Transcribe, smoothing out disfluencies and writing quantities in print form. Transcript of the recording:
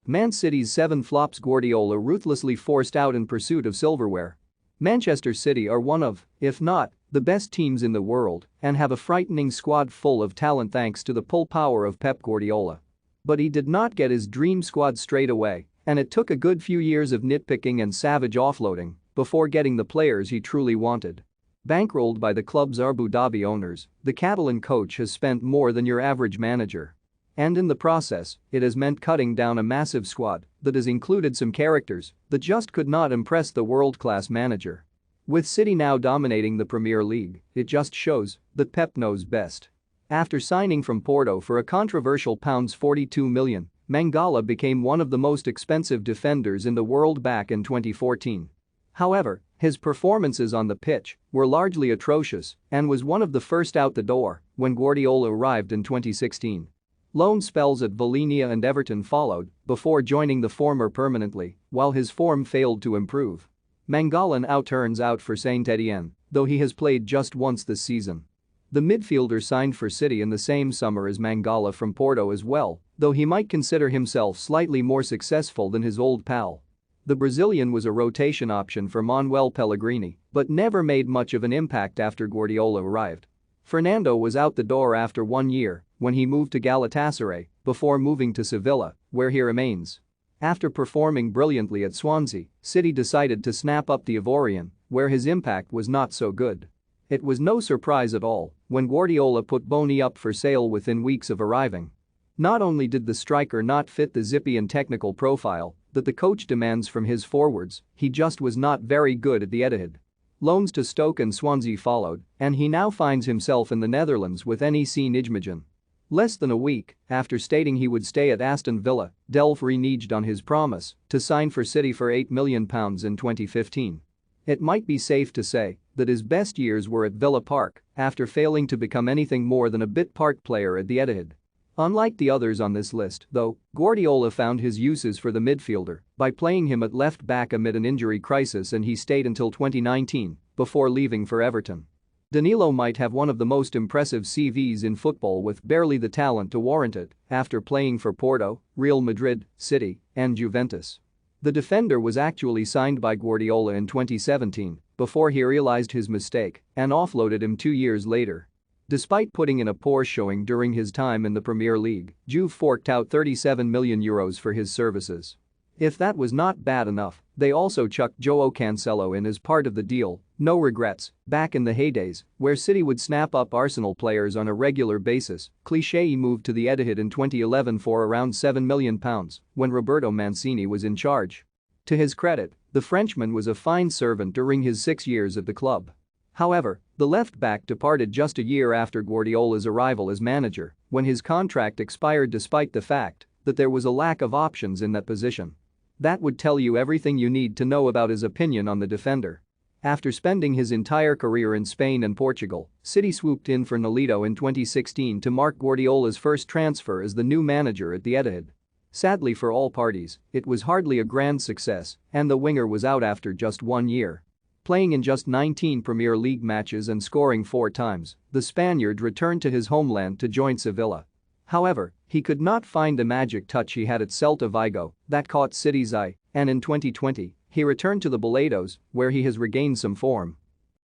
Man City's 7 flops. Guardiola ruthlessly forced out in pursuit of silverware. Manchester City are one of, if not, the best teams in the world and have a frightening squad full of talent thanks to the pull power of Pep Guardiola. But he did not get his dream squad straight away, and it took a good few years of nitpicking and savage offloading before getting the players he truly wanted. Bankrolled by the club's Abu Dhabi owners, the Catalan coach has spent more than your average manager. And in the process, it has meant cutting down a massive squad that has included some characters that just could not impress the world-class manager. With City now dominating the Premier League, it just shows that Pep knows best. After signing from Porto for a controversial £42 million, Mangala became one of the most expensive defenders in the world back in 2014. However, his performances on the pitch were largely atrocious and was one of the first out the door when Guardiola arrived in 2016. Loan spells at Valencia and Everton followed before joining the former permanently, while his form failed to improve. Mangala now turns out for Saint Etienne, though he has played just once this season. The midfielder signed for City in the same summer as Mangala from Porto as well, though he might consider himself slightly more successful than his old pal. The Brazilian was a rotation option for Manuel Pellegrini, but never made much of an impact after Guardiola arrived. Fernando was out the door after 1 year when he moved to Galatasaray before moving to Sevilla, where he remains. After performing brilliantly at Swansea, City decided to snap up the Ivorian, where his impact was not so good. It was no surprise at all when Guardiola put Bony up for sale within weeks of arriving. Not only did the striker not fit the zippy and technical profile that the coach demands from his forwards, he just was not very good at the Etihad. Loans to Stoke and Swansea followed, and he now finds himself in the Netherlands with NEC Nijmegen. Less than a week after stating he would stay at Aston Villa, Delph reneged on his promise to sign for City for £8 million in 2015. It might be safe to say that his best years were at Villa Park after failing to become anything more than a bit-part player at the Etihad. Unlike the others on this list, though, Guardiola found his uses for the midfielder by playing him at left-back amid an injury crisis, and he stayed until 2019 before leaving for Everton. Danilo might have one of the most impressive CVs in football with barely the talent to warrant it after playing for Porto, Real Madrid, City, and Juventus. The defender was actually signed by Guardiola in 2017 before he realized his mistake and offloaded him 2 years later. Despite putting in a poor showing during his time in the Premier League, Juve forked out €37 million for his services. If that was not bad enough, they also chucked Joao Cancelo in as part of the deal. No regrets. Back in the heydays, where City would snap up Arsenal players on a regular basis, Cliché moved to the Etihad in 2011 for around £7 million when Roberto Mancini was in charge. To his credit, the Frenchman was a fine servant during his 6 years at the club. However, the left-back departed just a year after Guardiola's arrival as manager, when his contract expired despite the fact that there was a lack of options in that position. That would tell you everything you need to know about his opinion on the defender. After spending his entire career in Spain and Portugal, City swooped in for Nolito in 2016 to mark Guardiola's first transfer as the new manager at the Etihad. Sadly for all parties, it was hardly a grand success, and the winger was out after just 1 year. Playing in just 19 Premier League matches and scoring 4 times, the Spaniard returned to his homeland to join Sevilla. However, he could not find the magic touch he had at Celta Vigo that caught City's eye, and in 2020, he returned to the Balados, where he has regained some form.